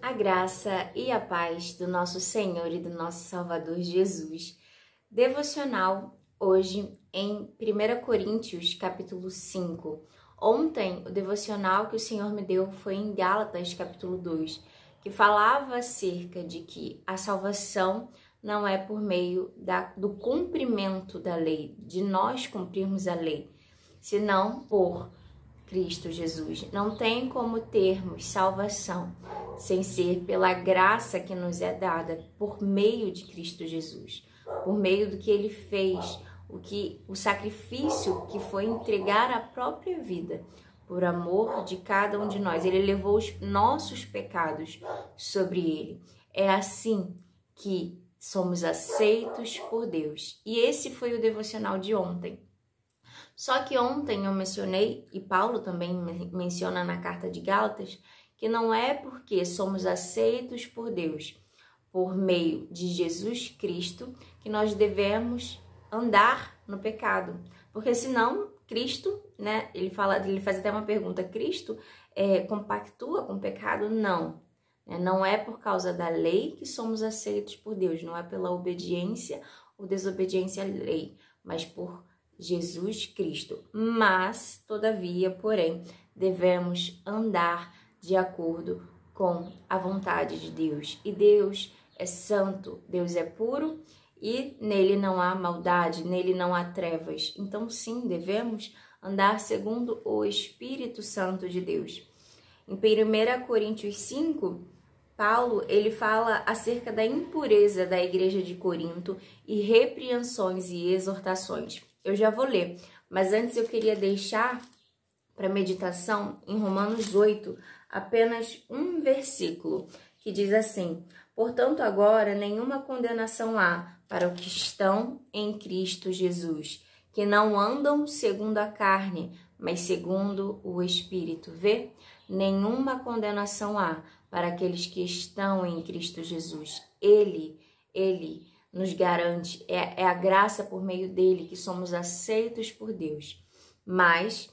A graça e a paz do nosso Senhor e do nosso Salvador Jesus. Devocional hoje em 1 Coríntios, capítulo 5. Ontem, o devocional que o Senhor me deu foi em Gálatas, capítulo 2, que falava acerca de que a salvação não é por meio do cumprimento da lei, de nós cumprirmos a lei, senão por Cristo Jesus. Não tem como termos salvação sem ser pela graça que nos é dada por meio de Cristo Jesus, por meio do que Ele fez, o sacrifício que foi entregar a própria vida por amor de cada um de nós. Ele levou os nossos pecados sobre Ele. É assim que somos aceitos por Deus. E esse foi o devocional de ontem. Só que ontem eu mencionei, e Paulo também menciona na carta de Gálatas, que não é porque somos aceitos por Deus por meio de Jesus Cristo que nós devemos andar no pecado. Porque senão Cristo, né, ele faz até uma pergunta, Cristo compactua com o pecado? Não. Não é por causa da lei que somos aceitos por Deus, não é pela obediência ou desobediência à lei, mas por Jesus Cristo. Mas, todavia, porém, devemos andar de acordo com a vontade de Deus. E Deus é santo, Deus é puro e nele não há maldade, nele não há trevas. Então, sim, devemos andar segundo o Espírito Santo de Deus. Em 1 Coríntios 5, Paulo, ele fala acerca da impureza da igreja de Corinto e repreensões e exortações. Eu já vou ler, mas antes eu queria deixar para meditação em Romanos 8, apenas um versículo, que diz assim: portanto, agora nenhuma condenação há para os que estão em Cristo Jesus, que não andam segundo a carne, mas segundo o Espírito. Vê? Nenhuma condenação há para aqueles que estão em Cristo Jesus. Ele nos garante, é a graça por meio dele que somos aceitos por Deus. Mas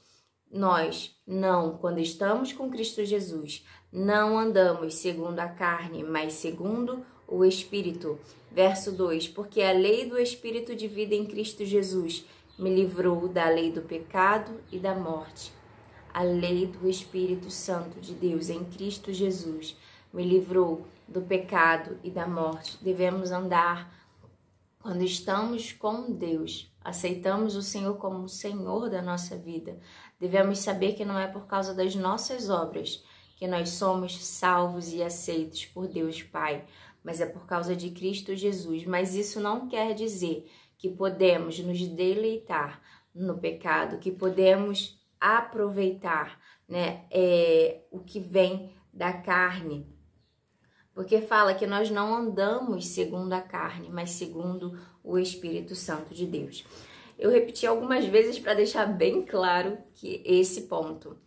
nós não, quando estamos com Cristo Jesus, não andamos segundo a carne, mas segundo o Espírito. Verso 2, porque a lei do Espírito de vida em Cristo Jesus me livrou da lei do pecado e da morte. A lei do Espírito Santo de Deus em Cristo Jesus me livrou do pecado e da morte. Devemos andar quando estamos com Deus, aceitamos o Senhor como o Senhor da nossa vida. Devemos saber que não é por causa das nossas obras que nós somos salvos e aceitos por Deus Pai, mas é por causa de Cristo Jesus. Mas isso não quer dizer que podemos nos deleitar no pecado, que podemos aproveitar, o que vem da carne. Porque fala que nós não andamos segundo a carne, mas segundo o Espírito Santo de Deus. Eu repeti algumas vezes para deixar bem claro que esse ponto.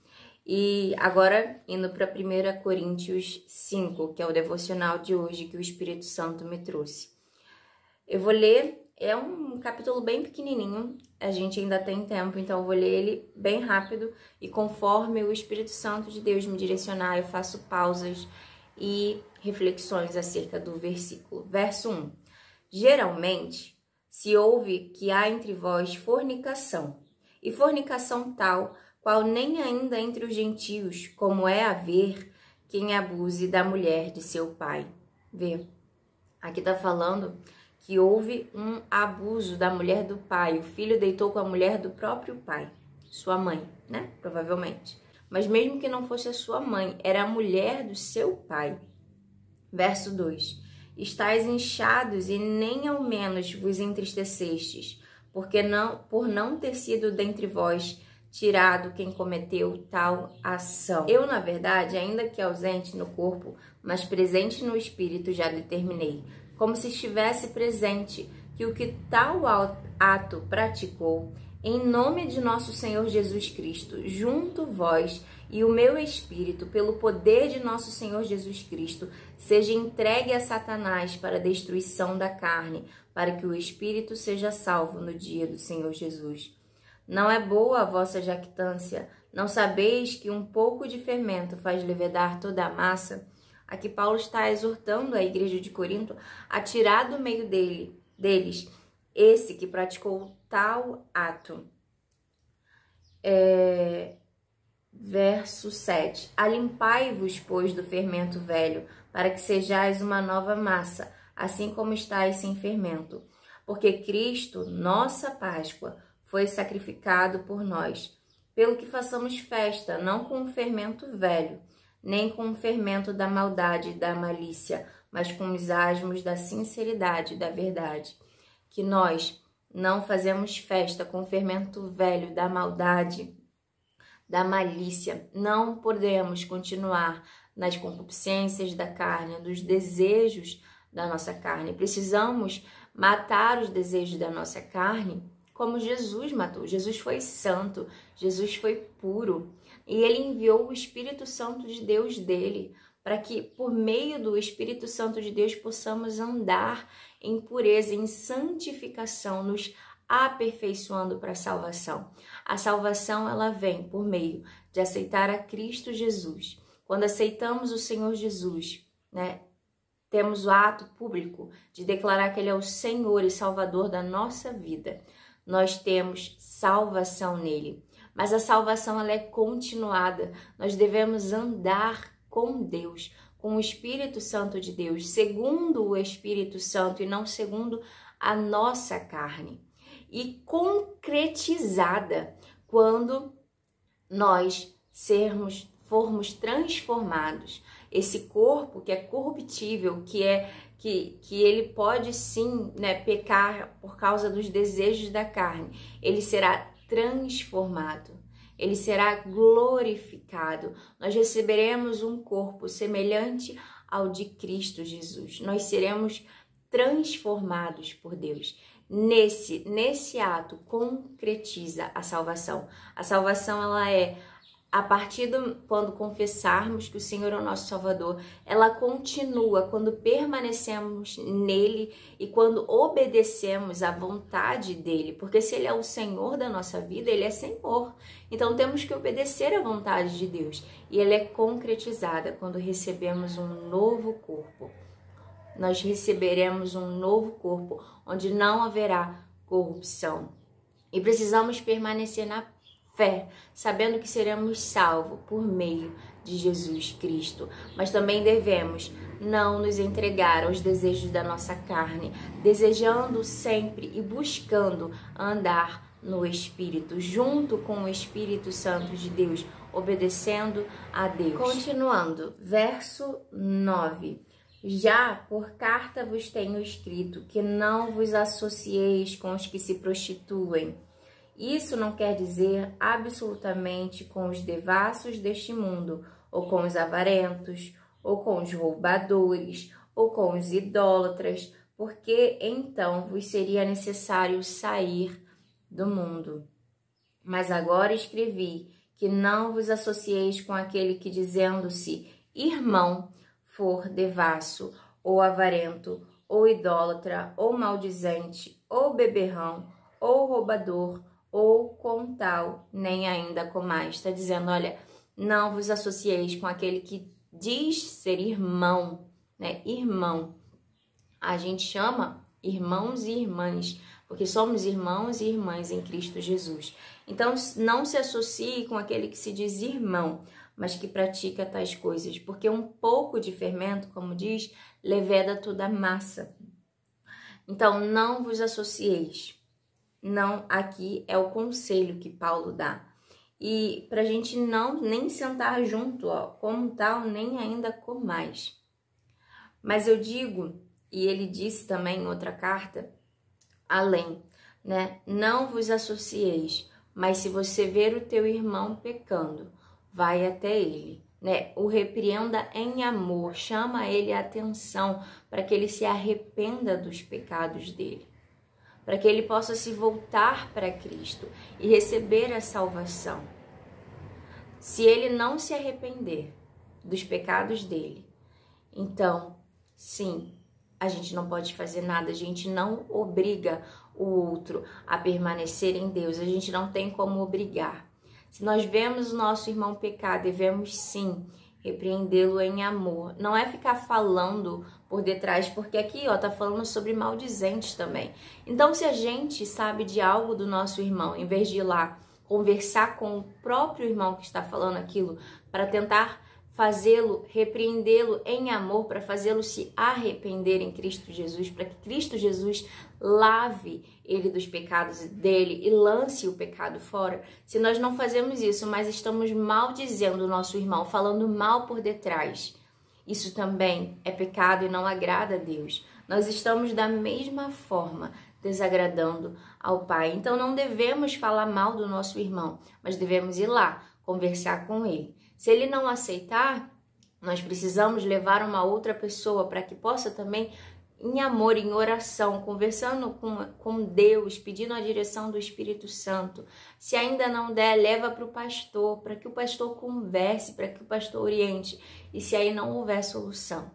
E agora, indo para 1 Coríntios 5, que é o devocional de hoje que o Espírito Santo me trouxe. Eu vou ler, é um capítulo bem pequenininho, a gente ainda tem tempo, então eu vou ler ele bem rápido. E conforme o Espírito Santo de Deus me direcionar, eu faço pausas e reflexões acerca do versículo. Verso 1. Geralmente se ouve que há entre vós fornicação, e fornicação tal, qual nem ainda entre os gentios, como é haver quem abuse da mulher de seu pai. Vê, aqui tá falando que houve um abuso da mulher do pai. O filho deitou com a mulher do próprio pai, sua mãe, né? Provavelmente. Mas mesmo que não fosse a sua mãe, era a mulher do seu pai. Verso 2. Estais inchados e nem ao menos vos entristecestes, por não ter sido dentre vós tirado quem cometeu tal ação. Eu, na verdade, ainda que ausente no corpo, mas presente no espírito, já determinei, como se estivesse presente, que o que tal ato praticou, em nome de nosso Senhor Jesus Cristo, junto vós e o meu espírito, pelo poder de nosso Senhor Jesus Cristo, seja entregue a Satanás para a destruição da carne, para que o espírito seja salvo no dia do Senhor Jesus. Não é boa a vossa jactância? Não sabeis que um pouco de fermento faz levedar toda a massa? Aqui Paulo está exortando a igreja de Corinto a tirar do meio deles esse que praticou tal ato. Verso 7. Alimpai-vos, pois, do fermento velho, para que sejais uma nova massa, assim como estáis sem fermento. Porque Cristo, nossa Páscoa, foi sacrificado por nós. Pelo que façamos festa, não com o fermento velho, nem com o fermento da maldade e da malícia, mas com os asmos da sinceridade e da verdade. Que nós não fazemos festa com o fermento velho da maldade, da malícia. Não podemos continuar nas concupiscências da carne, dos desejos da nossa carne. Precisamos matar os desejos da nossa carne como Jesus matou. Jesus foi santo, Jesus foi puro e ele enviou o Espírito Santo de Deus dele para que por meio do Espírito Santo de Deus possamos andar em pureza, em santificação, nos aperfeiçoando para a salvação. A salvação ela vem por meio de aceitar a Cristo Jesus. Quando aceitamos o Senhor Jesus, temos o ato público de declarar que Ele é o Senhor e Salvador da nossa vida. Nós temos salvação nele. Mas a salvação ela é continuada. Nós devemos andar com Deus, com o Espírito Santo de Deus, segundo o Espírito Santo e não segundo a nossa carne. E concretizada quando nós formos transformados. Esse corpo que é corruptível, que ele pode sim, pecar por causa dos desejos da carne, ele será transformado, ele será glorificado. Nós receberemos um corpo semelhante ao de Cristo Jesus. Nós seremos transformados por Deus. Nesse ato concretiza a salvação. A salvação ela é a partir quando confessarmos que o Senhor é o nosso Salvador, ela continua quando permanecemos nele e quando obedecemos à vontade dele, porque se ele é o Senhor da nossa vida, ele é Senhor. Então temos que obedecer à vontade de Deus e ela é concretizada quando recebemos um novo corpo. Nós receberemos um novo corpo onde não haverá corrupção. E precisamos permanecer na fé, sabendo que seremos salvos por meio de Jesus Cristo. Mas também devemos não nos entregar aos desejos da nossa carne, desejando sempre e buscando andar no Espírito, junto com o Espírito Santo de Deus, obedecendo a Deus. Continuando, verso 9. Já por carta vos tenho escrito que não vos associeis com os que se prostituem. Isso não quer dizer absolutamente com os devassos deste mundo, ou com os avarentos, ou com os roubadores, ou com os idólatras, porque então vos seria necessário sair do mundo. Mas agora escrevi que não vos associeis com aquele que, dizendo-se irmão, for devasso, ou avarento, ou idólatra, ou maldizente, ou beberrão, ou roubador, ou com tal, nem ainda com mais. Está dizendo, olha, não vos associeis com aquele que diz ser irmão, Irmão. A gente chama irmãos e irmãs, porque somos irmãos e irmãs em Cristo Jesus. Então, não se associe com aquele que se diz irmão, mas que pratica tais coisas, porque um pouco de fermento, como diz, leveda toda a massa. Então, não vos associeis. Não, aqui é o conselho que Paulo dá. E para a gente não nem sentar junto, como tal, nem ainda com mais. Mas eu digo, e ele disse também em outra carta, além, não vos associeis, mas se você ver o teu irmão pecando, vai até ele, o repreenda em amor, chama ele a atenção para que ele se arrependa dos pecados dele, para que ele possa se voltar para Cristo e receber a salvação. Se ele não se arrepender dos pecados dele, então, sim, a gente não pode fazer nada, a gente não obriga o outro a permanecer em Deus, a gente não tem como obrigar. Se nós vemos o nosso irmão pecar, devemos sim repreendê-lo em amor. Não é ficar falando por detrás, porque aqui, ó, tá falando sobre maldizentes também. Então, se a gente sabe de algo do nosso irmão, em vez de ir lá conversar com o próprio irmão que está falando aquilo, para tentar fazê-lo, repreendê-lo em amor, para fazê-lo se arrepender em Cristo Jesus, para que Cristo Jesus lave ele dos pecados dele e lance o pecado fora. Se nós não fazemos isso, mas estamos maldizendo o nosso irmão, falando mal por detrás, isso também é pecado e não agrada a Deus. Nós estamos da mesma forma desagradando ao Pai. Então não devemos falar mal do nosso irmão, mas devemos ir lá conversar com ele. Se ele não aceitar, nós precisamos levar uma outra pessoa para que possa também, em amor, em oração, conversando com Deus, pedindo a direção do Espírito Santo. Se ainda não der, leva para o pastor, para que o pastor converse, para que o pastor oriente. E se aí não houver solução,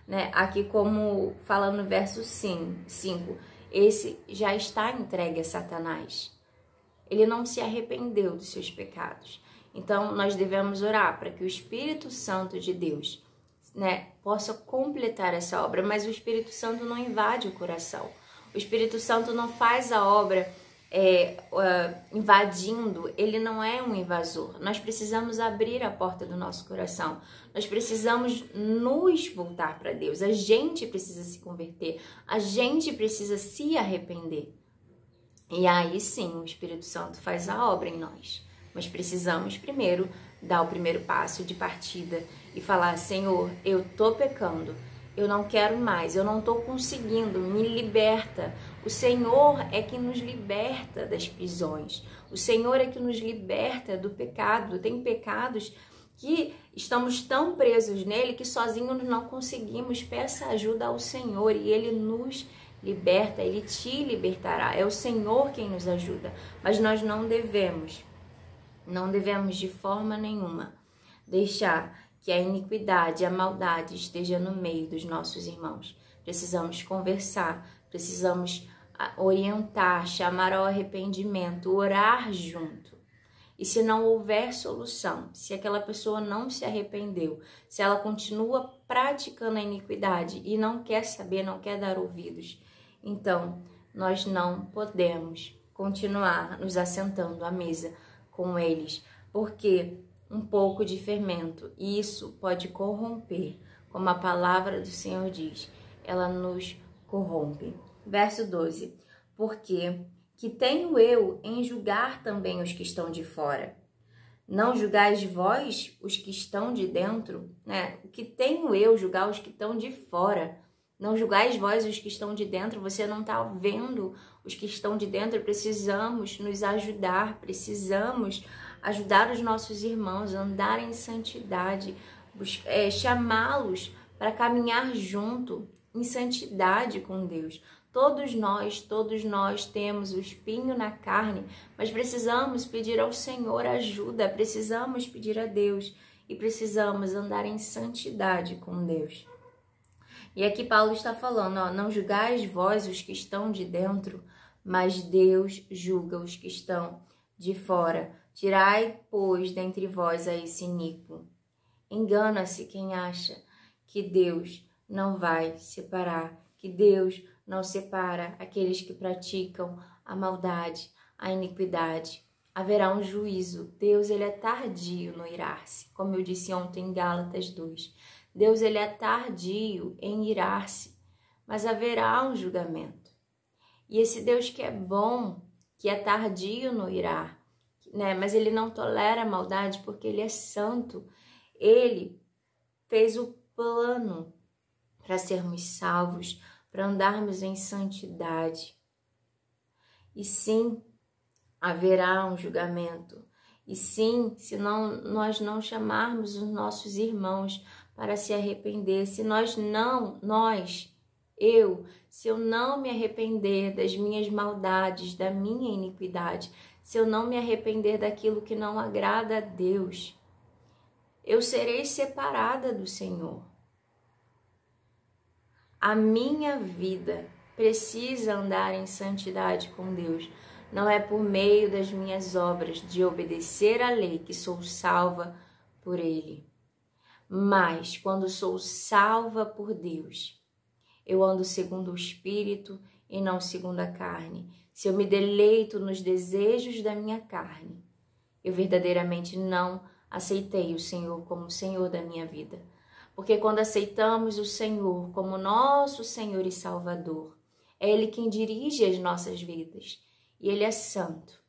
né? Aqui como fala no verso 5, esse já está entregue a Satanás. Ele não se arrependeu dos seus pecados. Então, nós devemos orar para que o Espírito Santo de Deus, né, possa completar essa obra, mas o Espírito Santo não invade o coração. O Espírito Santo não faz a obra invadindo, ele não é um invasor. Nós precisamos abrir a porta do nosso coração. Nós precisamos nos voltar para Deus. A gente precisa se converter. A gente precisa se arrepender. E aí sim, o Espírito Santo faz a obra em nós. Mas precisamos primeiro dar o primeiro passo de partida e falar: Senhor, eu tô pecando, eu não quero mais, eu não tô conseguindo, me liberta. O Senhor é que nos liberta das prisões, o Senhor é que nos liberta do pecado. Tem pecados que estamos tão presos nele que sozinhos não conseguimos. Peça ajuda ao Senhor e Ele nos liberta, Ele te libertará. É o Senhor quem nos ajuda, mas nós não devemos de forma nenhuma deixar que a iniquidade, a maldade esteja no meio dos nossos irmãos. Precisamos conversar, precisamos orientar, chamar ao arrependimento, orar junto. E se não houver solução, se aquela pessoa não se arrependeu, se ela continua praticando a iniquidade e não quer saber, não quer dar ouvidos, então nós não podemos continuar nos assentando à mesa com eles, porque um pouco de fermento, isso pode corromper, como a palavra do Senhor diz, ela nos corrompe. Verso 12, porque que tenho eu em julgar também os que estão de fora? Não julgais vós os que estão de dentro, né? O que tenho eu julgar os que estão de fora? Não julgais vós os que estão de dentro, você não está vendo os que estão de dentro. Precisamos nos ajudar, precisamos ajudar os nossos irmãos a andar em santidade, chamá-los para caminhar junto em santidade com Deus. Todos nós temos o espinho na carne, mas precisamos pedir ao Senhor ajuda, precisamos pedir a Deus e precisamos andar em santidade com Deus. E aqui Paulo está falando, ó, não julgais vós os que estão de dentro, mas Deus julga os que estão de fora. Tirai, pois, dentre vós a esse iníquo. Engana-se quem acha que Deus não vai separar, que Deus não separa aqueles que praticam a maldade, a iniquidade. Haverá um juízo. Deus, ele é tardio no irar-se, como eu disse ontem em Gálatas 2. Deus, ele é tardio em irar-se, mas haverá um julgamento. E esse Deus que é bom, que é tardio no irar, né? Mas ele não tolera a maldade porque ele é santo. Ele fez o plano para sermos salvos, para andarmos em santidade. E sim, haverá um julgamento. E sim, se nós não chamarmos os nossos irmãos para se arrepender, se se eu não me arrepender das minhas maldades, da minha iniquidade, se eu não me arrepender daquilo que não agrada a Deus, eu serei separada do Senhor. A minha vida precisa andar em santidade com Deus. Não é por meio das minhas obras de obedecer à lei que sou salva por Ele. Mas quando sou salva por Deus, eu ando segundo o Espírito e não segundo a carne. Se eu me deleito nos desejos da minha carne, eu verdadeiramente não aceitei o Senhor como Senhor da minha vida. Porque quando aceitamos o Senhor como nosso Senhor e Salvador, é Ele quem dirige as nossas vidas e Ele é santo.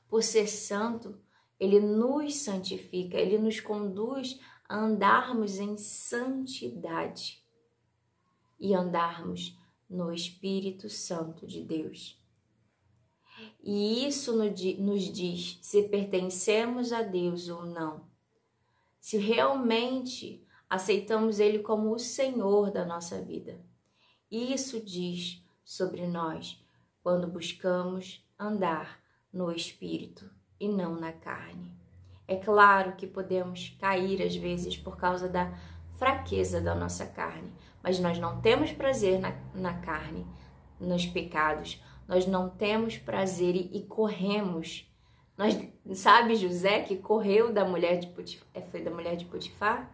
Por ser santo, Ele nos santifica, Ele nos conduz a andarmos em santidade e andarmos no Espírito Santo de Deus. E isso nos diz se pertencemos a Deus ou não. Se realmente aceitamos Ele como o Senhor da nossa vida. Isso diz sobre nós quando buscamos andar no Espírito e não na carne. É claro que podemos cair às vezes por causa da fraqueza da nossa carne, mas nós não temos prazer na carne, nos pecados. Nós não temos prazer e corremos. Sabe José que correu da mulher de Potifar? Foi da mulher de Potifar?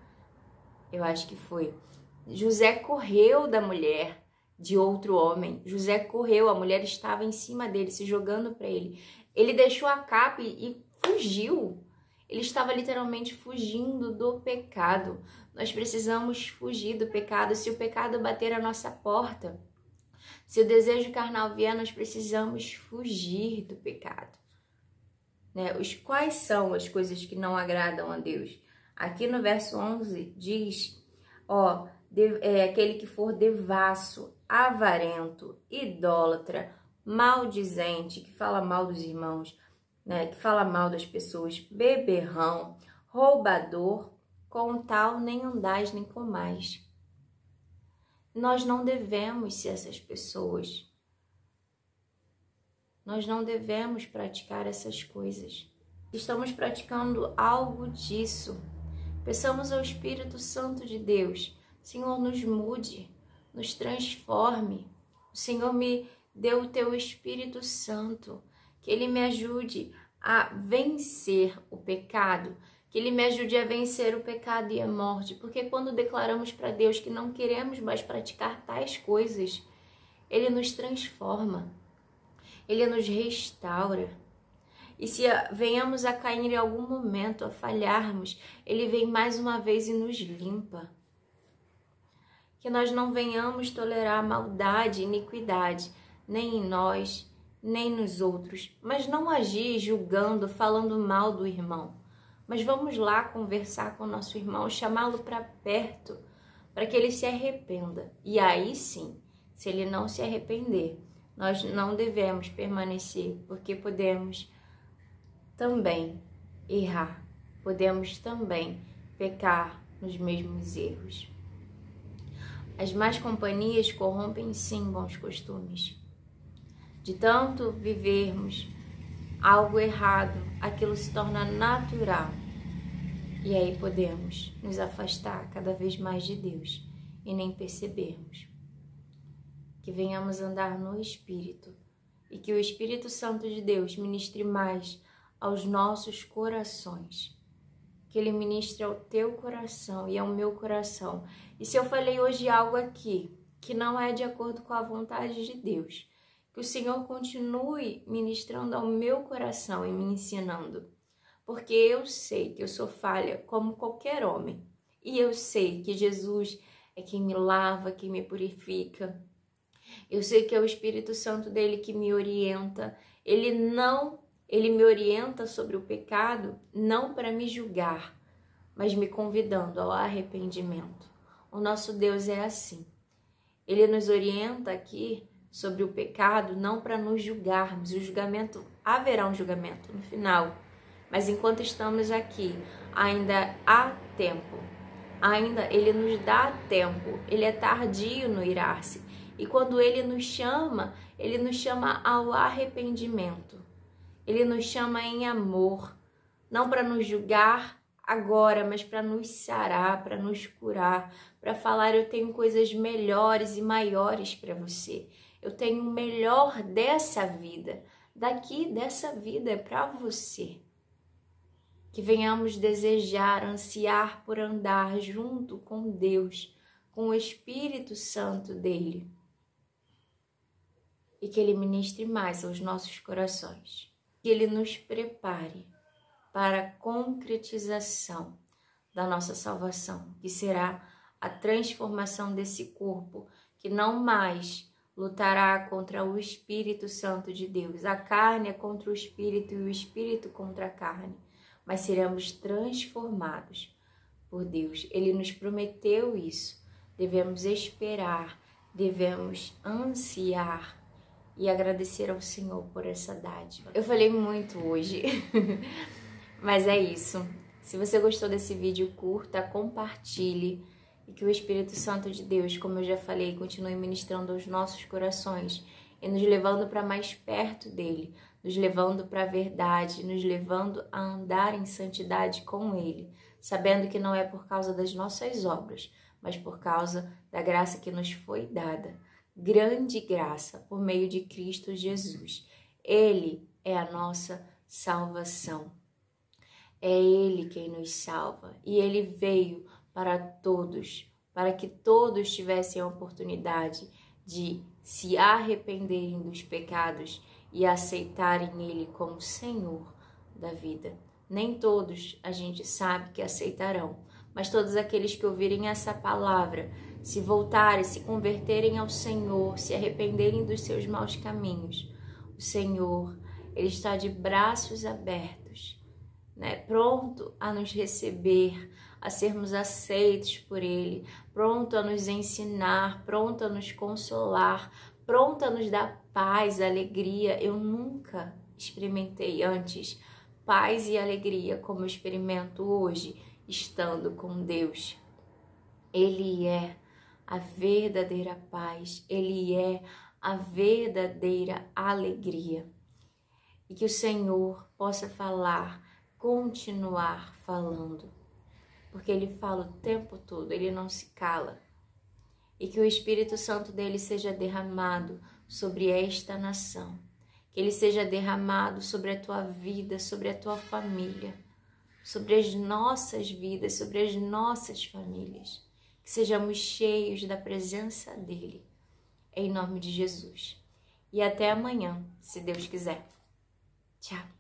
Eu acho que foi. José correu da mulher de outro homem. José correu, a mulher estava em cima dele, se jogando para ele. Ele deixou a capa e fugiu. Ele estava literalmente fugindo do pecado. Nós precisamos fugir do pecado. Se o pecado bater a nossa porta, se o desejo carnal vier, nós precisamos fugir do pecado. Né? Quais são as coisas que não agradam a Deus? Aqui no verso 11 diz, aquele que for devasso, avarento, idólatra, maldizente, que fala mal dos irmãos, né? Que fala mal das pessoas, beberrão, roubador, com tal nem andais nem comais. Nós não devemos ser essas pessoas. Nós não devemos praticar essas coisas. Estamos praticando algo disso. Peçamos ao Espírito Santo de Deus, Senhor, nos mude, nos transforme. O Senhor me deu o teu Espírito Santo, que Ele me ajude a vencer o pecado, que Ele me ajude a vencer o pecado e a morte, porque quando declaramos para Deus que não queremos mais praticar tais coisas, Ele nos transforma, Ele nos restaura. E se venhamos a cair em algum momento, a falharmos, Ele vem mais uma vez e nos limpa. Que nós não venhamos tolerar maldade, iniquidade, nem em nós, nem nos outros, mas não agir julgando, falando mal do irmão. Mas vamos lá conversar com o nosso irmão, chamá-lo para perto, para que ele se arrependa. E aí sim, se ele não se arrepender, nós não devemos permanecer, porque podemos também errar, podemos também pecar nos mesmos erros. As más companhias corrompem sim bons costumes. De tanto vivermos algo errado, aquilo se torna natural. E aí podemos nos afastar cada vez mais de Deus e nem percebermos. Que venhamos andar no Espírito e que o Espírito Santo de Deus ministre mais aos nossos corações. Que Ele ministre ao teu coração e ao meu coração. E se eu falei hoje algo aqui que não é de acordo com a vontade de Deus, que o Senhor continue ministrando ao meu coração e me ensinando. Porque eu sei que eu sou falha como qualquer homem. E eu sei que Jesus é quem me lava, quem me purifica. Eu sei que é o Espírito Santo dele que me orienta. Ele me orienta sobre o pecado, não para me julgar, mas me convidando ao arrependimento. O nosso Deus é assim. Ele nos orienta aqui sobre o pecado, não para nos julgarmos. O julgamento, haverá um julgamento no final. Mas enquanto estamos aqui, ainda há tempo. Ainda Ele nos dá tempo. Ele é tardio no irar-se. E quando Ele nos chama ao arrependimento. Ele nos chama em amor, não para nos julgar agora, mas para nos sarar, para nos curar, para falar: eu tenho coisas melhores e maiores para você. Eu tenho o melhor dessa vida, dessa vida é para você. que venhamos desejar, ansiar por andar junto com Deus, com o Espírito Santo dele, e que ele ministre mais aos nossos corações, que ele nos prepare para a concretização da nossa salvação, que será a transformação desse corpo, que não mais lutará contra o Espírito Santo de Deus. A carne é contra o Espírito e o Espírito contra a carne, mas seremos transformados por Deus. Ele nos prometeu isso. Devemos esperar, devemos ansiar e agradecer ao Senhor por essa dádiva. Eu falei muito hoje, mas é isso. Se você gostou desse vídeo, curta, compartilhe e que o Espírito Santo de Deus, como eu já falei, continue ministrando aos nossos corações e nos levando para mais perto dele, nos levando para a verdade, nos levando a andar em santidade com ele, sabendo que não é por causa das nossas obras, mas por causa da graça que nos foi dada. Grande graça por meio de Cristo Jesus. Ele é a nossa salvação. É Ele quem nos salva. E Ele veio para todos, para que todos tivessem a oportunidade de se arrependerem dos pecados e aceitarem Ele como Senhor da vida. Nem todos a gente sabe que aceitarão, mas todos aqueles que ouvirem essa palavra, se voltarem, se converterem ao Senhor, se arrependerem dos seus maus caminhos, o Senhor, Ele está de braços abertos, pronto a nos receber, a sermos aceitos por Ele, pronto a nos ensinar, pronto a nos consolar, pronto a nos dar paz, alegria. Eu nunca experimentei antes paz e alegria como eu experimento hoje, estando com Deus. Ele é a verdadeira paz, Ele é a verdadeira alegria. E que o Senhor possa falar, continuar falando, porque Ele fala o tempo todo, Ele não se cala. E que o Espírito Santo dele seja derramado sobre esta nação, que Ele seja derramado sobre a tua vida, sobre a tua família, sobre as nossas vidas, sobre as nossas famílias. Que sejamos cheios da presença dEle, em nome de Jesus. E até amanhã, se Deus quiser. Tchau.